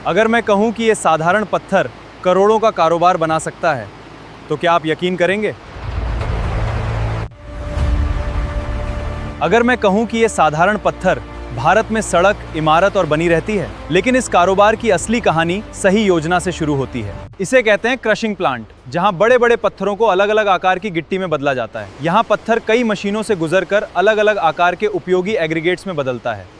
अगर मैं कहूं कि ये साधारण पत्थर करोड़ों का कारोबार बना सकता है, तो क्या आप यकीन करेंगे? अगर मैं कहूं कि ये साधारण पत्थर भारत में सड़क, इमारत और बनी रहती है, लेकिन इस कारोबार की असली कहानी सही योजना से शुरू होती है। इसे कहते हैं क्रशिंग प्लांट, जहां बड़े बड़े पत्थरों को अलग अलग आकार की गिट्टी में बदला जाता है। यहाँ पत्थर कई मशीनों से गुजरकर अलग अलग आकार के उपयोगी एग्रीगेट्स में बदलता है।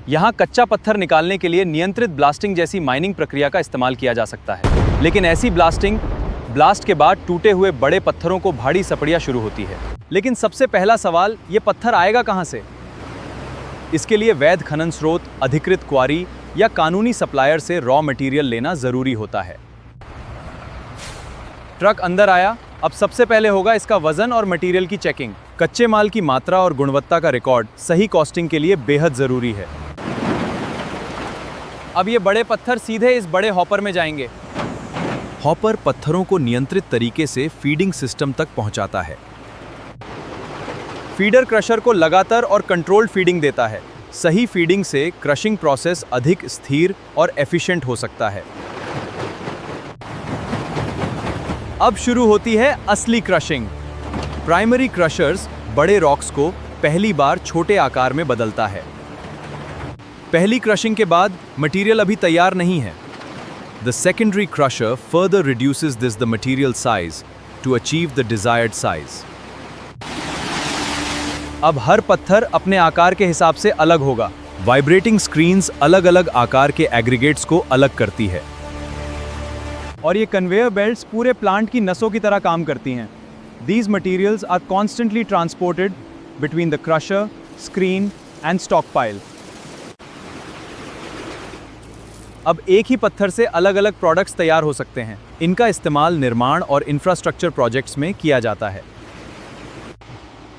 यहाँ कच्चा पत्थर निकालने के लिए नियंत्रित ब्लास्टिंग जैसी माइनिंग प्रक्रिया का इस्तेमाल किया जा सकता है, लेकिन ऐसी ब्लास्ट के बाद टूटे हुए बड़े पत्थरों को भारी सपड़िया शुरू होती है। लेकिन सबसे पहला सवाल, ये पत्थर आएगा कहां से? इसके लिए वैध खनन स्रोत, अधिकृत क्वारी या कानूनी सप्लायर से रॉ मटेरियल लेना जरूरी होता है। ट्रक अंदर आया, अब सबसे पहले होगा इसका वजन और मटेरियल की चेकिंग। कच्चे माल की मात्रा और गुणवत्ता का रिकॉर्ड सही कॉस्टिंग के लिए बेहद जरूरी है। अब ये बड़े पत्थर सीधे इस बड़े हॉपर में जाएंगे। हॉपर पत्थरों को नियंत्रित तरीके से फीडिंग सिस्टम तक पहुंचाता है। फीडर क्रशर को लगातार और कंट्रोल्ड फीडिंग देता है। सही फीडिंग से क्रशिंग प्रोसेस अधिक स्थिर और एफिशिएंट हो सकता है। अब शुरू होती है असली क्रशिंग। प्राइमरी क्रशर्स बड़े रॉक्स को पहली बार छोटे आकार में बदलता है। पहली क्रशिंग के बाद मटेरियल अभी तैयार नहीं है। The secondary crusher further reduces the material size to achieve the desired size. अब हर पत्थर अपने आकार के हिसाब से अलग होगा। वाइब्रेटिंग स्क्रीन्स अलग अलग आकार के एग्रीगेट्स को अलग करती है, और ये कन्वेयर बेल्ट्स पूरे प्लांट की नसों की तरह काम करती हैं। These materials are constantly transported between the crusher, screen and stockpile. अब एक ही पत्थर से अलग अलग प्रोडक्ट्स तैयार हो सकते हैं। इनका इस्तेमाल निर्माण और इंफ्रास्ट्रक्चर प्रोजेक्ट्स में किया जाता है।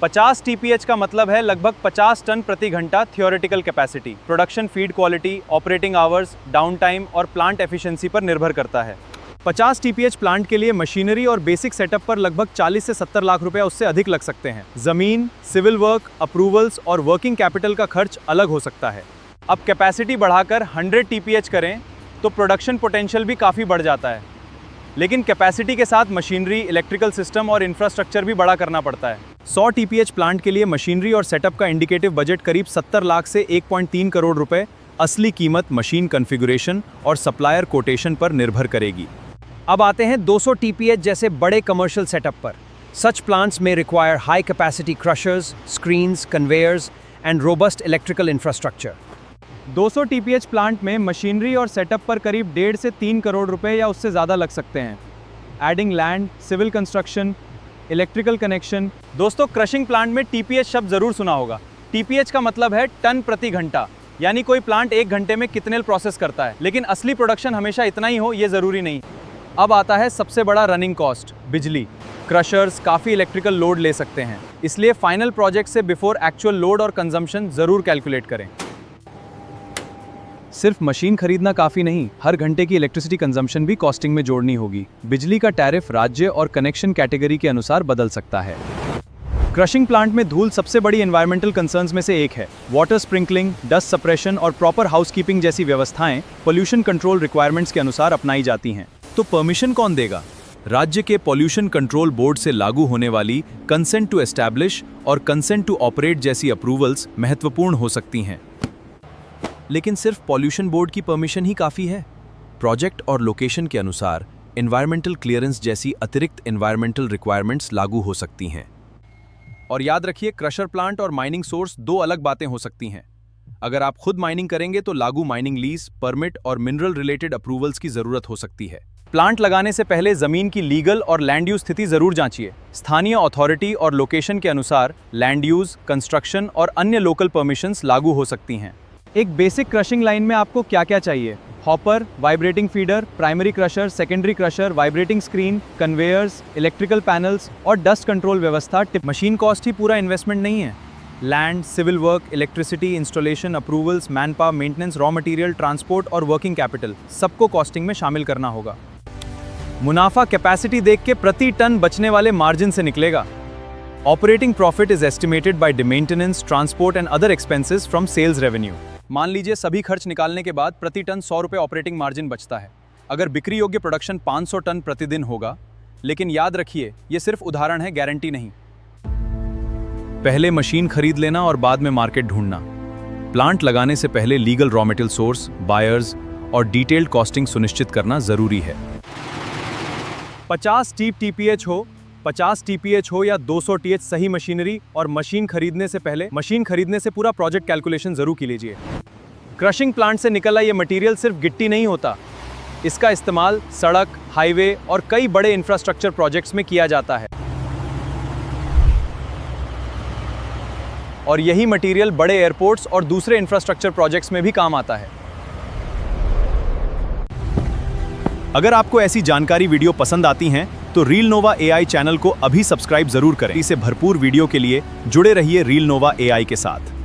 50 TPH का मतलब है लगभग 50 टन प्रति घंटा theoretical capacity. Production feed quality, operating hours, down time और प्लांट एफिशिएंसी पर निर्भर करता है। 50 TPH प्लांट के लिए मशीनरी और बेसिक सेटअप पर लगभग 40 से 70 लाख रुपए उससे अधिक लग सकते हैं। जमीन, सिविल वर्क, अप्रूवल्स और वर्किंग कैपिटल का खर्च अलग हो सकता है। अब कैपेसिटी बढ़ाकर 100 TPH करें तो प्रोडक्शन पोटेंशियल भी काफ़ी बढ़ जाता है, लेकिन कैपेसिटी के साथ मशीनरी, इलेक्ट्रिकल सिस्टम और इंफ्रास्ट्रक्चर भी बड़ा करना पड़ता है। 100 TPH प्लांट के लिए मशीनरी और सेटअप का इंडिकेटिव बजट करीब 70 लाख से 1.3 करोड़ रुपए। असली कीमत मशीन कॉन्फ़िगरेशन और सप्लायर कोटेशन पर निर्भर करेगी। अब आते हैं 200 TPH जैसे बड़े कमर्शियल सेटअप पर। Such plants may require high capacity crushers, screens, conveyors and robust electrical infrastructure. 200 TPH plant में मशीनरी और सेटअप पर करीब 1.5 से 3 करोड़ रुपए या उससे ज़्यादा लग सकते हैं। Adding land, civil construction, electrical connection. दोस्तों, क्रशिंग प्लांट में TPH शब्द ज़रूर सुना होगा। TPH का मतलब है टन प्रति घंटा, यानी कोई प्लांट 1 घंटे में कितने प्रोसेस करता है, लेकिन असली प्रोडक्शन हमेशा इतना ही हो ये ज़रूरी नहीं। अब आता है सबसे बड़ा रनिंग कॉस्ट, बिजली। क्रशर्स काफ़ी इलेक्ट्रिकल लोड ले सकते हैं, इसलिए फाइनल प्रोजेक्ट से बिफोर एक्चुअल लोड और कंजम्पशन ज़रूर कैलकुलेट करें। सिर्फ मशीन खरीदना काफ़ी नहीं, हर घंटे की इलेक्ट्रिसिटी कंजम्पशन भी कॉस्टिंग में जोड़नी होगी। बिजली का टैरिफ राज्य और कनेक्शन कैटेगरी के अनुसार बदल सकता है। क्रशिंग प्लांट में धूल सबसे बड़ी एनवायरमेंटल कंसर्न्स में से एक है। वाटर स्प्रिंकलिंग, डस्ट सप्रेशन और प्रॉपर हाउसकीपिंग जैसी व्यवस्थाएं पोल्यूशन कंट्रोल रिक्वायरमेंट्स के अनुसार अपनाई जाती हैं। तो परमिशन कौन देगा? राज्य के पॉल्यूशन कंट्रोल बोर्ड से लागू होने वाली कंसेंट टू एस्टैब्लिश और कंसेंट टू ऑपरेट जैसी अप्रूवल्स महत्वपूर्ण हो सकती हैं। लेकिन सिर्फ पॉल्यूशन बोर्ड की परमिशन ही काफ़ी है। प्रोजेक्ट और लोकेशन के अनुसार एनवायरमेंटल क्लियरेंस जैसी अतिरिक्त एनवायरमेंटल रिक्वायरमेंट्स लागू हो सकती हैं। और याद रखिए, क्रशर प्लांट और माइनिंग सोर्स 2 अलग बातें हो सकती हैं। अगर आप खुद माइनिंग करेंगे तो लागू माइनिंग लीज, परमिट और मिनरल रिलेटेड अप्रूवल्स की ज़रूरत हो सकती है। प्लांट लगाने से पहले ज़मीन की लीगल और लैंड यूज स्थिति ज़रूर जांचिए। स्थानीय अथॉरिटी और लोकेशन के अनुसार लैंड यूज, कंस्ट्रक्शन और अन्य लोकल परमिशंस लागू हो सकती हैं। एक बेसिक क्रशिंग लाइन में आपको क्या क्या चाहिए? Hopper, vibrating feeder, primary crusher, secondary crusher, vibrating screen, conveyors, electrical panels और डस्ट कंट्रोल व्यवस्था। मशीन कॉस्ट ही पूरा इन्वेस्टमेंट नहीं है। Land, civil work, electricity, installation, approvals, manpower, maintenance, raw material, transport और वर्किंग कैपिटल सबको costing में शामिल करना होगा। मुनाफा कैपेसिटी देख के प्रति टन बचने वाले मार्जिन से निकलेगा। Operating profit is estimated by the maintenance, transport and other expenses from sales revenue. मान लीजिए सभी खर्च निकालने के बाद प्रति टन 100 रुपये ऑपरेटिंग मार्जिन बचता है। अगर बिक्री योग्य प्रोडक्शन 500 टन प्रतिदिन होगा, लेकिन याद रखिए ये सिर्फ उदाहरण है, गारंटी नहीं। पहले मशीन खरीद लेना और बाद में मार्केट ढूंढना। प्लांट लगाने से पहले legal raw material source, buyers और डिटेल्ड कॉस्टिंग सुनिश्चित करना जरूरी है। 50 TPH हो, 50 TPH हो या 200 TH, सही मशीनरी और मशीन खरीदने से पूरा प्रोजेक्ट कैलकुलेशन जरूर की लीजिए। क्रशिंग प्लांट से निकला ये मटेरियल सिर्फ गिट्टी नहीं होता, इसका इस्तेमाल सड़क, हाईवे और कई बड़े इंफ्रास्ट्रक्चर प्रोजेक्ट्स में किया जाता है। और यही मटेरियल बड़े एयरपोर्ट्स और दूसरे इंफ्रास्ट्रक्चर प्रोजेक्ट्स में भी काम आता है। अगर आपको ऐसी जानकारी वीडियो पसंद आती हैं तो रील नोवा AI चैनल को अभी सब्सक्राइब जरूर करें। इसे भरपूर वीडियो के लिए जुड़े रहिए रील नोवा AI के साथ।